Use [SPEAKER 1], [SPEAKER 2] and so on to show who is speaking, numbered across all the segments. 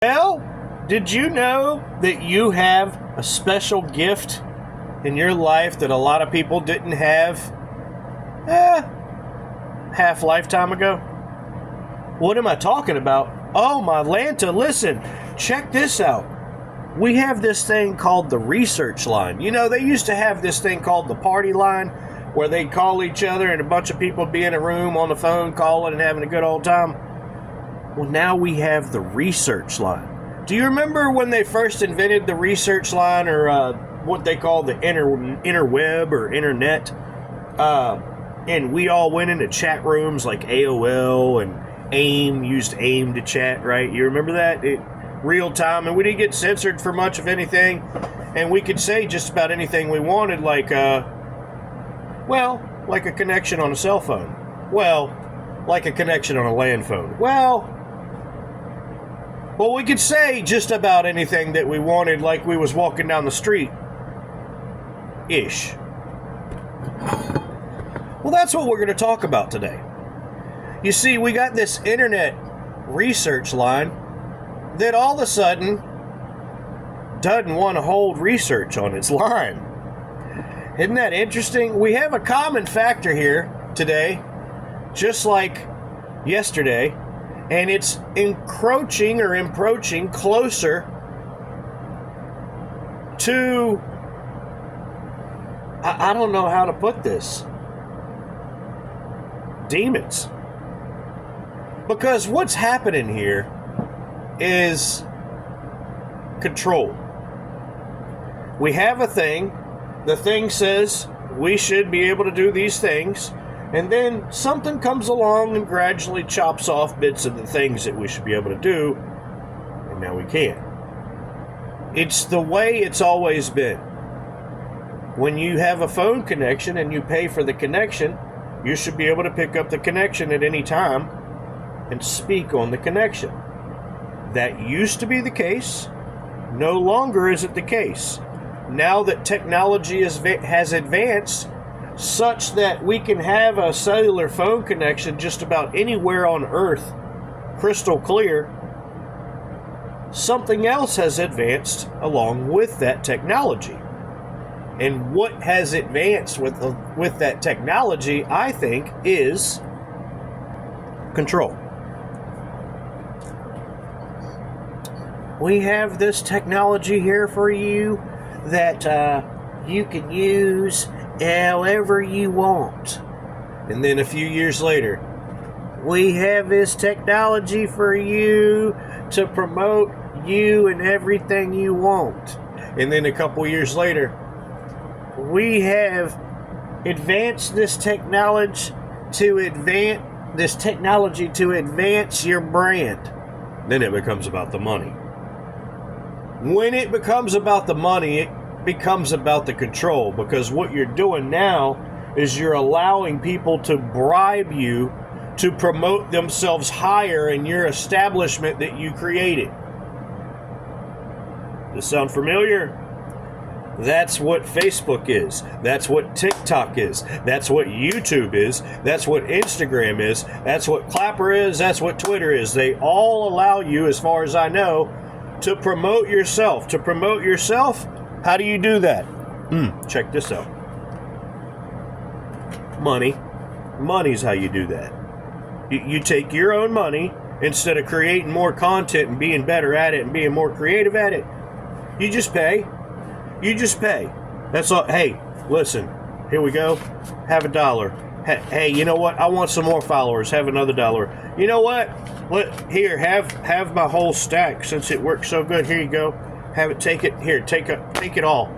[SPEAKER 1] Well, did you know that you have a special gift in your life that a lot of people didn't have half lifetime ago? What am I talking about? Oh, my Lanta, listen, check this out. We have this thing called the research line. You know, they used to have this thing called the party line where they'd call each other and a bunch of people would be in a room on the phone calling and having a good old time. Well, now we have the research line. Do you remember when they first invented the research line, or what they call the interweb or internet? And we all went into chat rooms like AOL and AIM, used AIM to chat, right? You remember that? Real time, and we didn't get censored for much of anything, and we could say just about anything we wanted, like like a connection on a cell phone. Well, like a connection on a land phone. Well, we could say just about anything that we wanted, like we was walking down the street. Ish. Well, that's what we're going to talk about today. You see, we got this internet research line that all of a sudden doesn't want to hold research on its line. Isn't that interesting? We have a common factor here today, just like yesterday, and it's encroaching or approaching closer to, I don't know how to put this, demons. Because what's happening here is control. We have a thing, the thing says we should be able to do these things, and then something comes along and gradually chops off bits of the things that we should be able to do, and now we can't. It's the way it's always been. When you have a phone connection and you pay for the connection, you should be able to pick up the connection at any time and speak on the connection. That used to be the case. No longer is it the case. Now that technology has advanced such that we can have a cellular phone connection just about anywhere on Earth, crystal clear, something else has advanced along with that technology. And what has advanced with that technology, I think, is control. We have this technology here for you that you can use however you want. And then a few years later, we have this technology for you to promote you and everything you want. And then a couple years later, we have advanced this technology to advance your brand. Then it becomes about the money. When it becomes about the money, it becomes about the control, because what you're doing now is you're allowing people to bribe you to promote themselves higher in your establishment that you created. Does this sound familiar? That's what Facebook is. That's what TikTok is. That's what YouTube is. That's what Instagram is. That's what Clapper is. That's what Twitter is. They all allow you, as far as I know, to promote yourself. To promote yourself, how do you do that? Check this out. Money. Money's how you do that. You take your own money, instead of creating more content and being better at it and being more creative at it, you just pay. You just pay. That's all. Hey, listen, here we go. Have $1. Hey, you know what? I want some more followers. Have another $1. You know what? Here, have my whole stack since it works so good. Here you go. Have it. Take it. Here, take it all.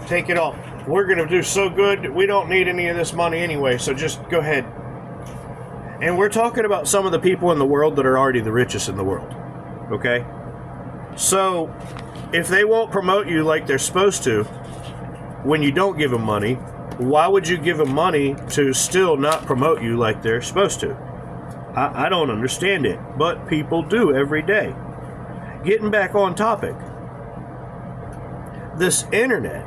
[SPEAKER 1] Take it all. We're gonna do so good. We don't need any of this money anyway. So just go ahead. And we're talking about some of the people in the world that are already the richest in the world. Okay. So if they won't promote you like they're supposed to, when you don't give them money, why would you give them money to still not promote you like they're supposed to? I don't understand it, but people do every day. Getting back on topic, this internet,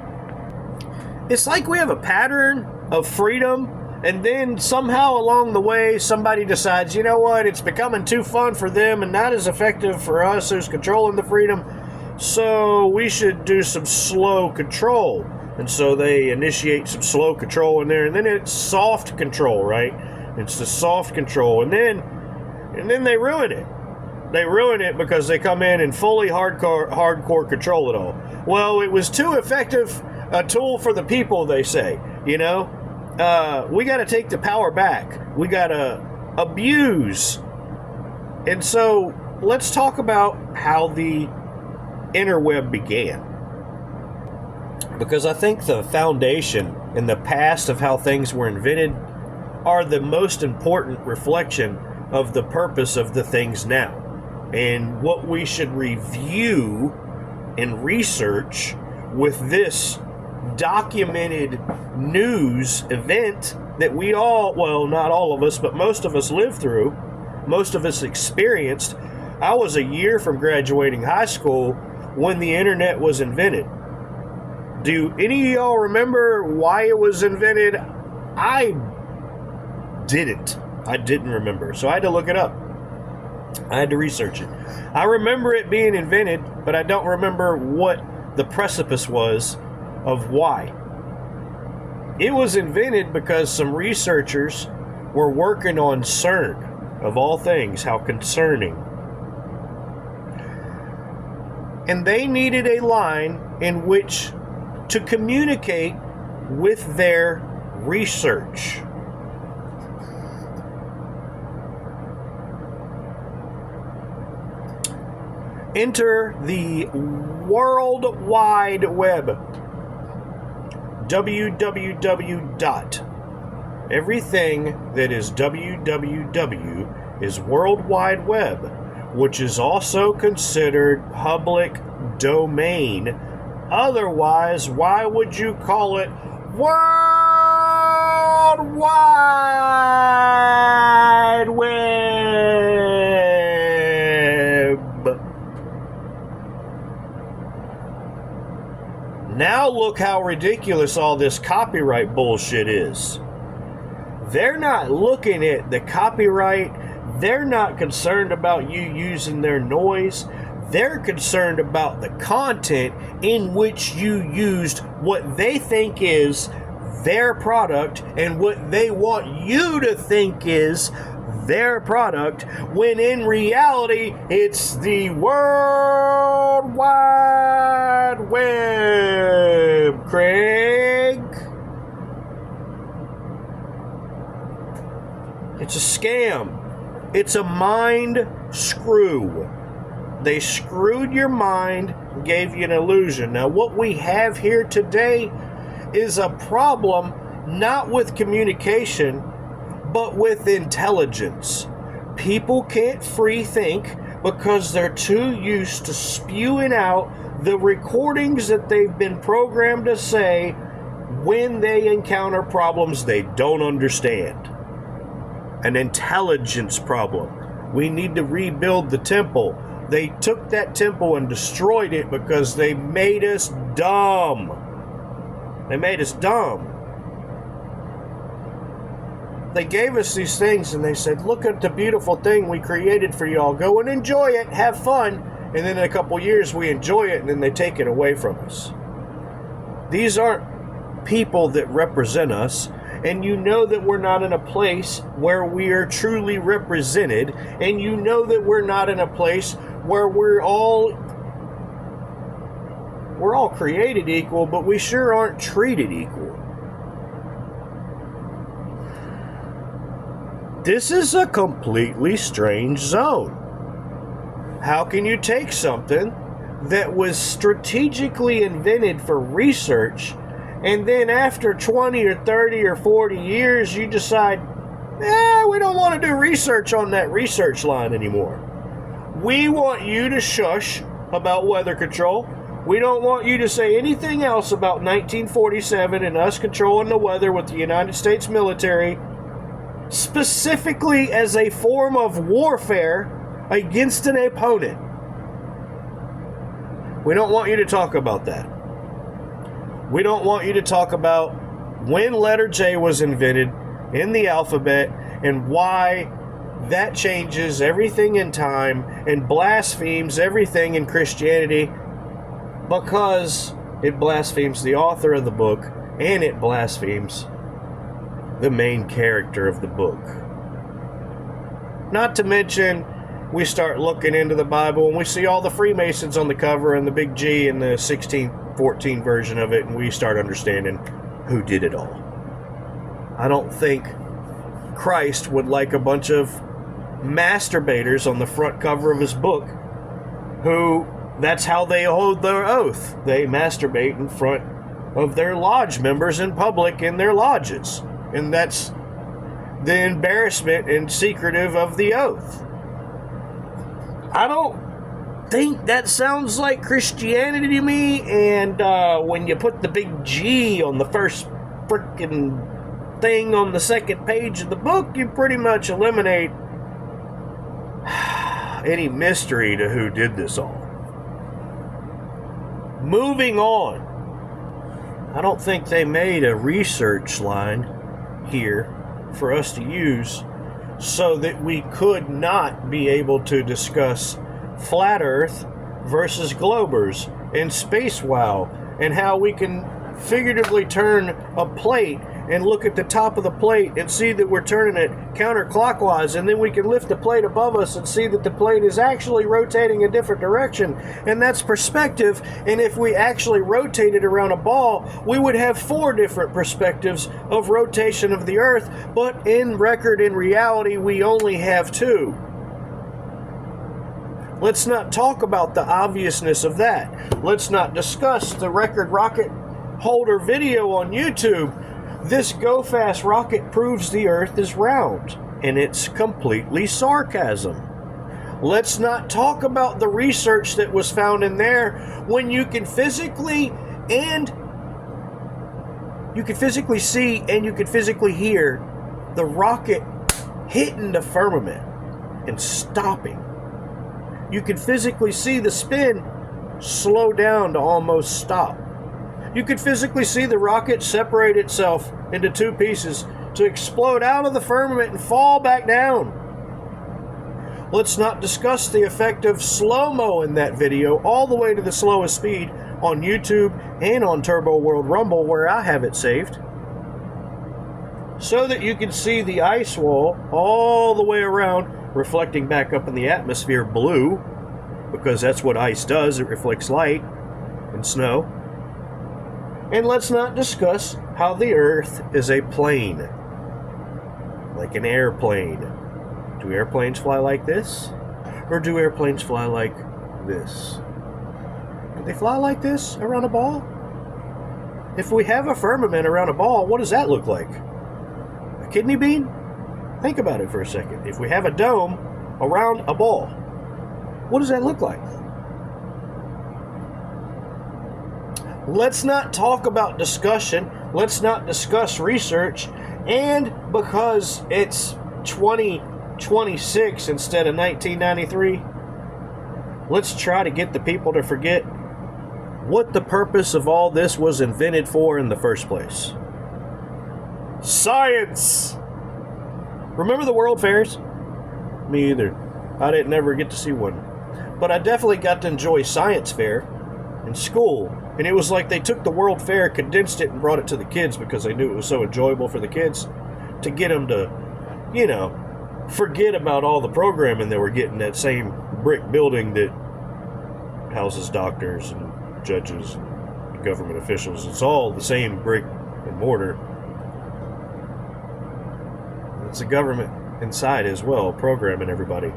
[SPEAKER 1] it's like we have a pattern of freedom And then somehow along the way, somebody decides, you know what, it's becoming too fun for them and not as effective for us who's controlling the freedom, so we should do some slow control. And so they initiate some slow control in there, and then it's soft control, right? It's the soft control, and then they ruin it. They ruin it because they come in and fully hardcore control it all. Well, it was too effective a tool for the people, they say, you know? We got to take the power back. We got to abuse. And so let's talk about how the interweb began. Because I think the foundation and the past of how things were invented are the most important reflection of the purpose of the things now. And what we should review and research with this documented news event that we all, well, not all of us, but most of us lived through, most of us experienced. I was a year from graduating high school when the internet was invented. Do any of y'all remember why it was invented? I didn't remember, so I had to look it up. I had to research it. I remember it being invented, but I don't remember what the precipice was of why. It was invented because some researchers were working on CERN, of all things, how concerning. And they needed a line in which to communicate with their research. Enter the World Wide Web. www. Everything that is www is World Wide Web, which is also considered public domain. Otherwise, why would you call it World Wide Web? Now look how ridiculous all this copyright bullshit is. They're not looking at the copyright. They're not concerned about you using their noise. They're concerned about the content in which you used what they think is their product and what they want you to think is their product, when in reality it's the World Wide Web, Craig. It's a scam. It's a mind screw. They screwed your mind, gave you an illusion. Now, what we have here today is a problem not with communication, but with intelligence. People can't free think because they're too used to spewing out the recordings that they've been programmed to say when they encounter problems they don't understand. An intelligence problem. We need to rebuild the temple. They took that temple and destroyed it because they made us dumb. They made us dumb. They gave us these things and they said, look at the beautiful thing we created for y'all. Go and enjoy it, have fun. And then in a couple years we enjoy it and then they take it away from us. These aren't people that represent us. And you know that we're not in a place where we are truly represented. And you know that we're not in a place where we're all created equal, but we sure aren't treated equal. This is a completely strange zone. How can you take something that was strategically invented for research, and then after 20 or 30 or 40 years, you decide, we don't want to do research on that research line anymore. We want you to shush about weather control. We don't want you to say anything else about 1947 and us controlling the weather with the United States military, specifically as a form of warfare against an opponent. We don't want you to talk about that. We don't want you to talk about when letter J was invented in the alphabet, and why that changes everything in time and blasphemes everything in Christianity, because it blasphemes the author of the book and it blasphemes the main character of the book. Not to mention, we start looking into the Bible and we see all the Freemasons on the cover and the big G in the 1614 version of it, and we start understanding who did it all. I don't think Christ would like a bunch of masturbators on the front cover of his book who, that's how they hold their oath. They masturbate in front of their lodge members in public in their lodges. And that's the embarrassment and secretive of the oath. I don't think that sounds like Christianity to me. And when you put the big G on the first frickin' thing on the second page of the book, you pretty much eliminate any mystery to who did this all. Moving on. I don't think they made a research line here for us to use so that we could not be able to discuss flat Earth versus globers and space wow, and how we can figuratively turn a plate and look at the top of the plate and see that we're turning it counterclockwise, and then we can lift the plate above us and see that the plate is actually rotating a different direction, and that's perspective. And if we actually rotated around a ball, we would have 4 different perspectives of rotation of the Earth, but in reality, we only have 2. Let's not talk about the obviousness of that. Let's not discuss the record rocket holder video on YouTube. This go-fast rocket proves the Earth is round, and it's completely sarcasm. Let's not talk about the research that was found in there when you can physically see and you can physically hear the rocket hitting the firmament and stopping. You can physically see the spin slow down to almost stop. You could physically see the rocket separate itself into 2 pieces to explode out of the firmament and fall back down. Let's not discuss the effect of slow-mo in that video all the way to the slowest speed on YouTube and on Turbo World Rumble, where I have it saved, so that you can see the ice wall all the way around reflecting back up in the atmosphere blue, because that's what ice does. It reflects light and snow. And let's not discuss how the Earth is a plane, like an airplane. Do airplanes fly like this? Or do airplanes fly like this? Do they fly like this around a ball? If we have a firmament around a ball, what does that look like? A kidney bean? Think about it for a second. If we have a dome around a ball, what does that look like? Let's not talk about discussion. Let's not discuss research. And because it's 2026 instead of 1993, let's try to get the people to forget what the purpose of all this was invented for in the first place. Science! Remember the World Fairs? Me either. I didn't ever get to see one. But I definitely got to enjoy Science Fair in school. And it was like they took the World Fair, condensed it, and brought it to the kids because they knew it was so enjoyable for the kids to get them to, forget about all the programming they were getting that same brick building that houses doctors and judges and government officials. It's all the same brick and mortar. It's the government inside as well, programming everybody.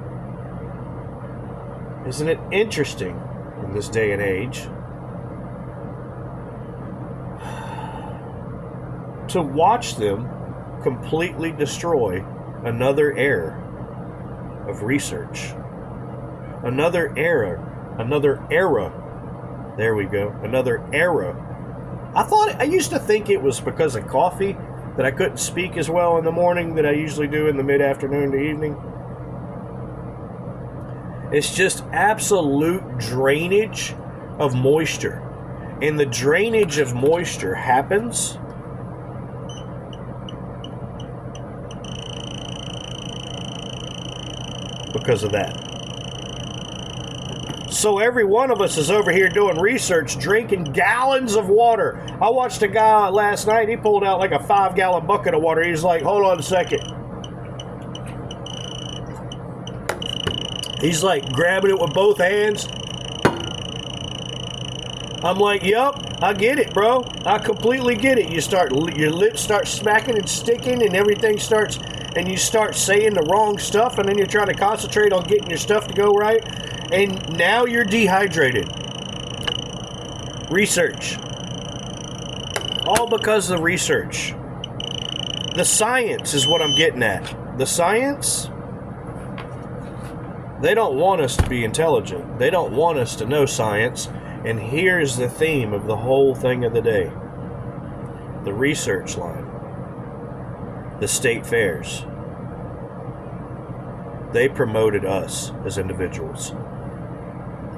[SPEAKER 1] Isn't it interesting in this day and age to watch them completely destroy another era of research, another era, there we go, another era. I used to think it was because of coffee that I couldn't speak as well in the morning that I usually do in the mid-afternoon to evening. It's just absolute drainage of moisture. And the drainage of moisture happens because of that. So every one of us is over here doing research, drinking gallons of water. I watched a guy last night, he pulled out like a 5-gallon bucket of water. He's like, hold on a second. He's like grabbing it with both hands. I'm like, yup, I get it, bro. I completely get it. Your lips start smacking and sticking and everything starts, and you start saying the wrong stuff, and then you're trying to concentrate on getting your stuff to go right, and now you're dehydrated. Research. All because of research. The science is what I'm getting at. The science, they don't want us to be intelligent. They don't want us to know science. And here's the theme of the whole thing of the day. The research line. The state fairs. They promoted us as individuals.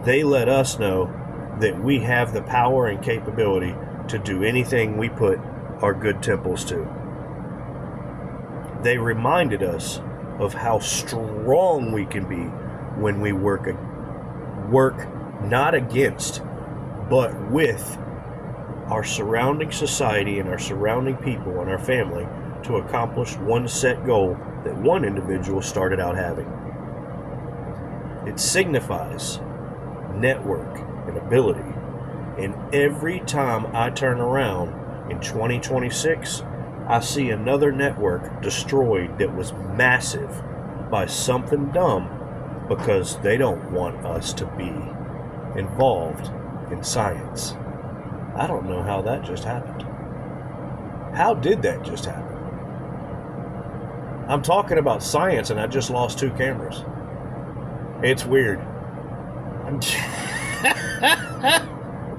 [SPEAKER 1] They let us know that we have the power and capability to do anything we put our good temples to. They reminded us of how strong we can be when we work not against, but with our surrounding society and our surrounding people and our family to accomplish one set goal that one individual started out having. It signifies network and ability. And every time I turn around in 2026, I see another network destroyed that was massive by something dumb because they don't want us to be involved in science. I don't know how that just happened. How did that just happen? I'm talking about science and I just lost 2 cameras. It's weird.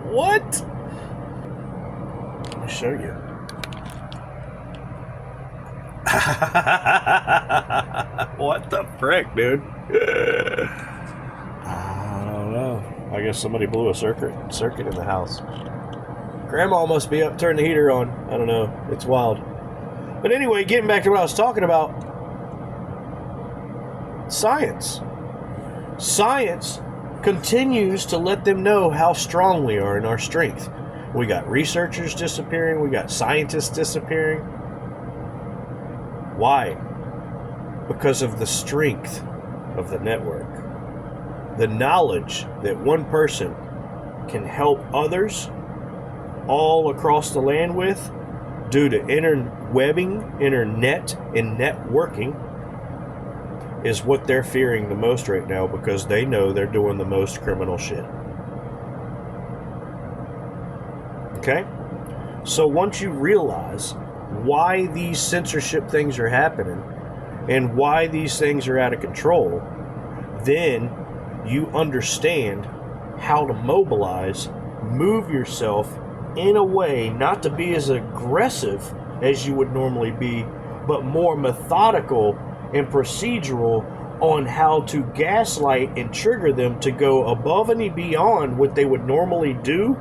[SPEAKER 1] What? Let me show you. What the frick, dude? I don't know. I guess somebody blew a circuit in the house. Grandma must be up, turn the heater on. I don't know. It's wild. But anyway, getting back to what I was talking about. Science. Science continues to let them know how strong we are in our strength. We got researchers disappearing. We got scientists disappearing. Why? Because of the strength of the network. The knowledge that one person can help others all across the land with due to interwebbing, internet, and networking is what they're fearing the most right now because they know they're doing the most criminal shit. Okay? So once you realize why these censorship things are happening and why these things are out of control, then you understand how to mobilize, move yourself in a way not to be as aggressive as you would normally be, but more methodical and procedural on how to gaslight and trigger them to go above and beyond what they would normally do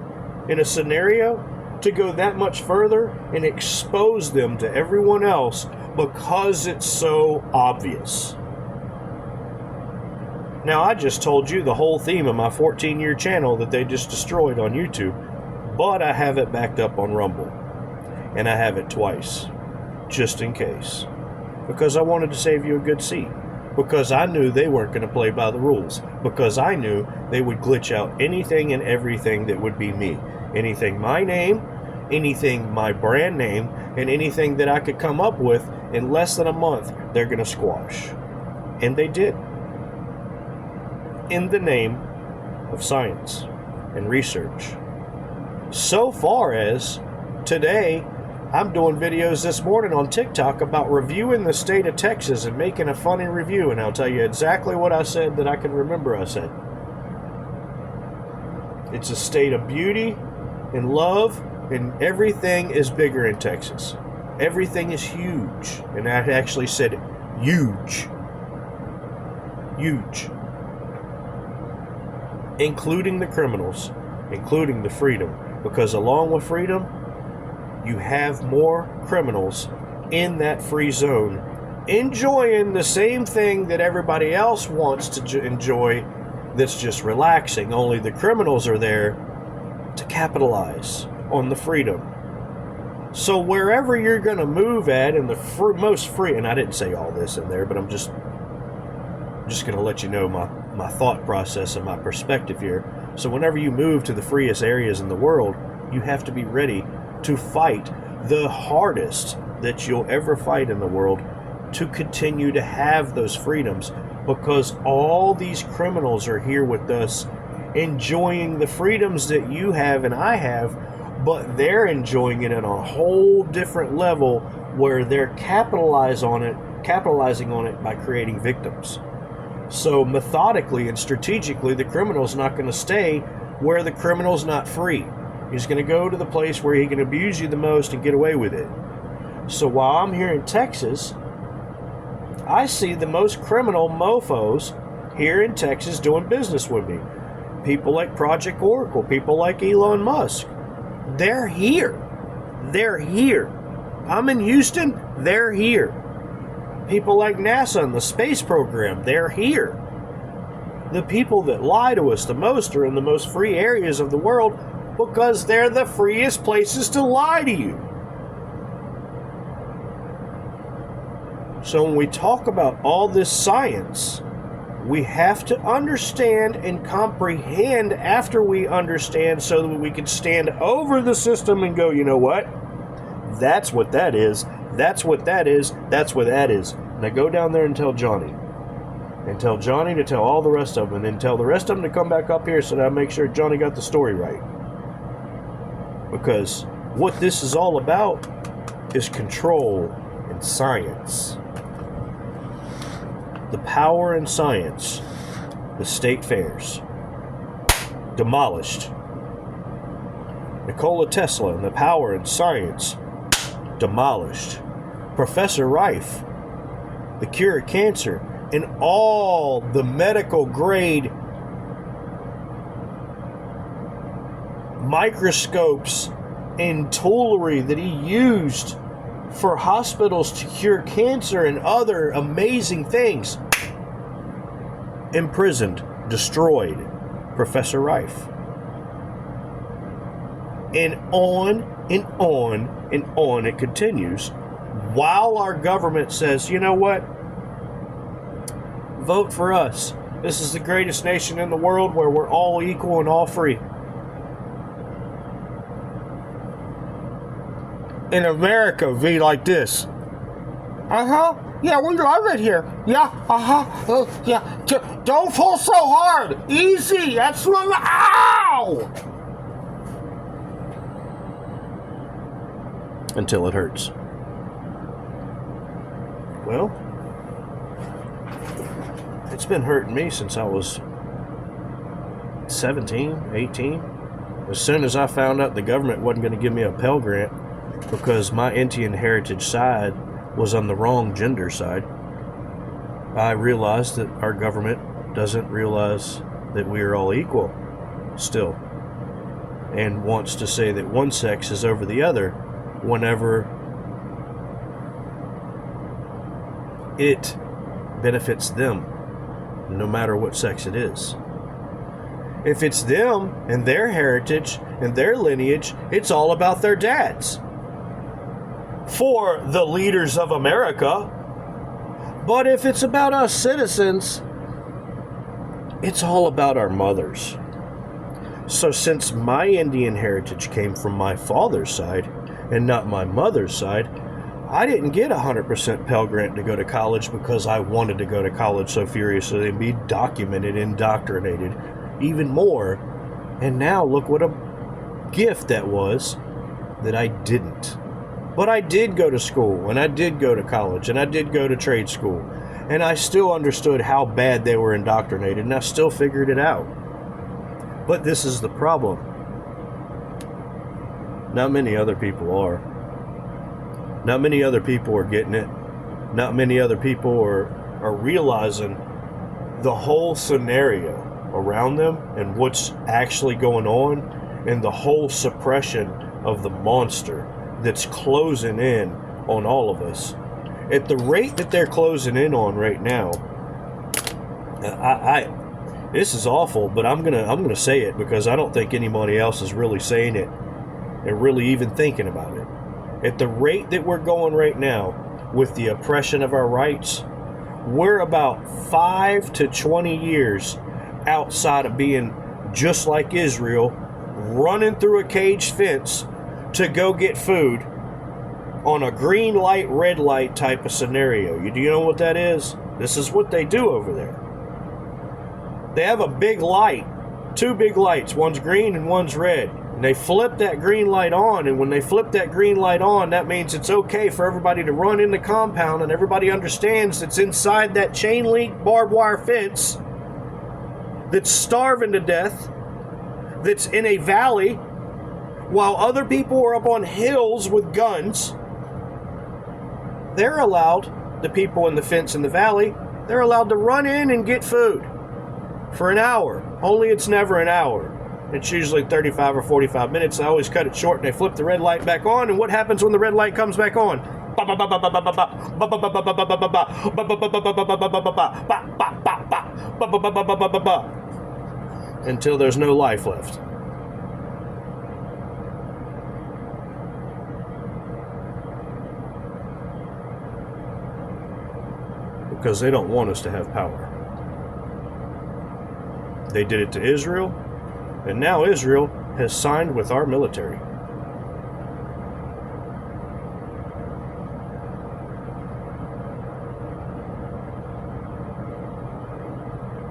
[SPEAKER 1] in a scenario, to go that much further and expose them to everyone else because it's so obvious. Now, I just told you the whole theme of my 14-year channel that they just destroyed on YouTube, but I have it backed up on Rumble. And I have it twice, just in case. Because I wanted to save you a good seat. Because I knew they weren't going to play by the rules. Because I knew they would glitch out anything and everything that would be me. Anything my name, anything my brand name, and anything that I could come up with in less than a month, they're going to squash. And they did. In the name of science and research. So far as today, I'm doing videos this morning on TikTok about reviewing the state of Texas and making a funny review, and I'll tell you exactly what I said that I can remember I said. It's a state of beauty and love, and everything is bigger in Texas. Everything is huge, and I actually said huge. Huge. Including the criminals, including the freedom, because along with freedom, you have more criminals in that free zone enjoying the same thing that everybody else wants to enjoy that's just relaxing. Only the criminals are there to capitalize on the freedom. So wherever you're going to move at in the most free, and I didn't say all this in there, but I'm just going to let you know my thought process and my perspective here. So whenever you move to the freest areas in the world, you have to be ready to fight the hardest that you'll ever fight in the world to continue to have those freedoms, because all these criminals are here with us enjoying the freedoms that you have and I have, but they're enjoying it on a whole different level where they're capitalizing on it by creating victims. So methodically and strategically, the criminal's not going to stay where the criminal's not free. He's going to go to the place where he can abuse you the most and get away with it. So while I'm here in Texas, I see the most criminal mofos here in Texas doing business with me. People like Project Oracle, people like Elon Musk. They're here. They're here. I'm in Houston, they're here. People like NASA and the space program, they're here. The people that lie to us the most are in the most free areas of the world because they're the freest places to lie to you. So when we talk about all this science, we have to understand and comprehend after we understand so that we can stand over the system and go, you know what? That's what that is. That's what that is. That's what that is. Now go down there and tell Johnny. And tell Johnny to tell all the rest of them. And then tell the rest of them to come back up here so that I make sure Johnny got the story right. Because what this is all about is control and science. The power and science. The state fairs. Demolished. Nikola Tesla and the power and science. Demolished. Professor Rife, the cure of cancer, and all the medical grade microscopes and toolery that he used for hospitals to cure cancer and other amazing things. Imprisoned, destroyed, Professor Rife. And on and on and on it continues, while our government says, you know what? Vote for us. This is the greatest nation in the world where we're all equal and all free. In America, be like this. Yeah, we love it here. Yeah, yeah. Don't pull so hard. Easy. That's what. Ow! Until it hurts. Well, it's been hurting me since I was 17, 18. As soon as I found out the government wasn't going to give me a Pell Grant because my Indian heritage side was on the wrong gender side, I realized that our government doesn't realize that we are all equal still, and wants to say that one sex is over the other whenever it benefits them, no matter what sex it is. If it's them and their heritage and their lineage, it's all about their dads. For the leaders of America. But if it's about us citizens, it's all about our mothers. So since my Indian heritage came from my father's side and not my mother's side, I didn't get a 100% Pell Grant to go to college because I wanted to go to college so furiously and be documented, indoctrinated even more. And now look what a gift that was that I didn't. But I did go to school, and I did go to college, and I did go to trade school. And I still understood how bad they were indoctrinated, and I still figured it out. But this is the problem. Not many other people are. Not many other people are getting it. Not many other people are realizing the whole scenario around them and what's actually going on, and the whole suppression of the monster that's closing in on all of us. At the rate that they're closing in on right now, this is awful, but I'm gonna say it because I don't think anybody else is really saying it and really even thinking about it. At the rate that we're going right now with the oppression of our rights, we're about 5 to 20 years outside of being just like Israel, running through a cage fence to go get food on a green light, red light type of scenario. Do you know what that is? This is what they do over there. They have a big light, 2 big lights, one's green and one's red. And they flip that green light on, and when they flip that green light on, that means it's okay for everybody to run in the compound, and everybody understands it's inside that chain link barbed wire fence that's starving to death, that's in a valley, while other people are up on hills with guns. They're allowed, the people in the fence in the valley, they're allowed to run in and get food for an hour. Only it's never an hour. It's usually 35 or 45 minutes. I always cut it short, and they flip the red light back on, and what happens when the red light comes back on? Until there's no life left. Because they don't want us to have power. They did it to Israel, and now Israel has signed with our military.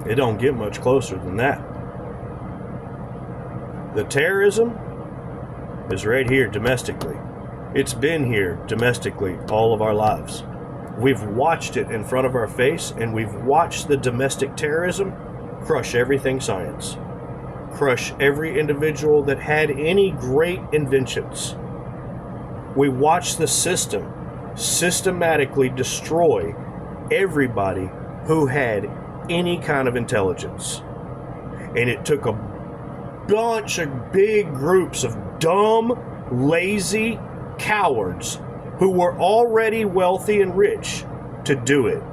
[SPEAKER 1] It don't get much closer than that. The terrorism is right here domestically. It's been here domestically all of our lives. We've watched it in front of our face, and we've watched the domestic terrorism crush everything science. Crush every individual that had any great inventions. We watched the system systematically destroy everybody who had any kind of intelligence. And it took a bunch of big groups of dumb, lazy cowards who were already wealthy and rich to do it.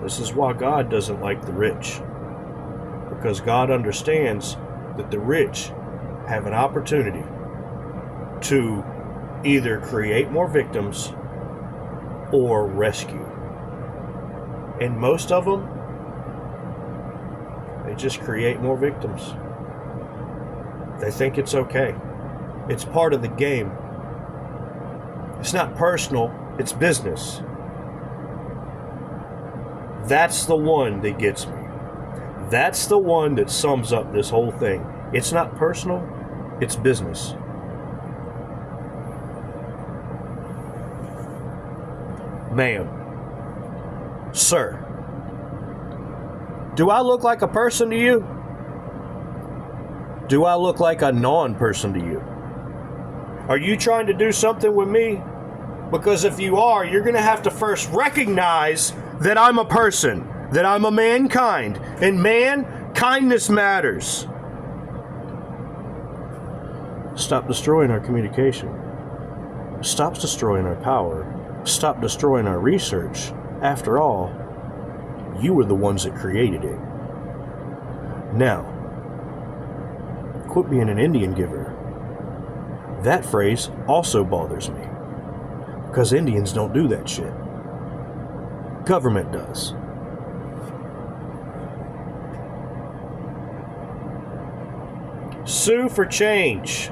[SPEAKER 1] This is why God doesn't like the rich. Because God understands that the rich have an opportunity to either create more victims or rescue. And most of them, they just create more victims. They think it's okay. It's part of the game. It's not personal, it's business. That's the one that gets me. That's the one that sums up this whole thing. It's not personal, it's business. Ma'am, sir, do I look like a person to you? Do I look like a non-person to you? Are you trying to do something with me? Because if you are, you're going to have to first recognize that I'm a person, that I'm a mankind, and man, kindness matters. Stop destroying our communication. Stop destroying our power. Stop destroying our research. After all, you were the ones that created it. Now, quit being an Indian giver. That phrase also bothers me. Because Indians don't do that shit. Government does. Sue for change.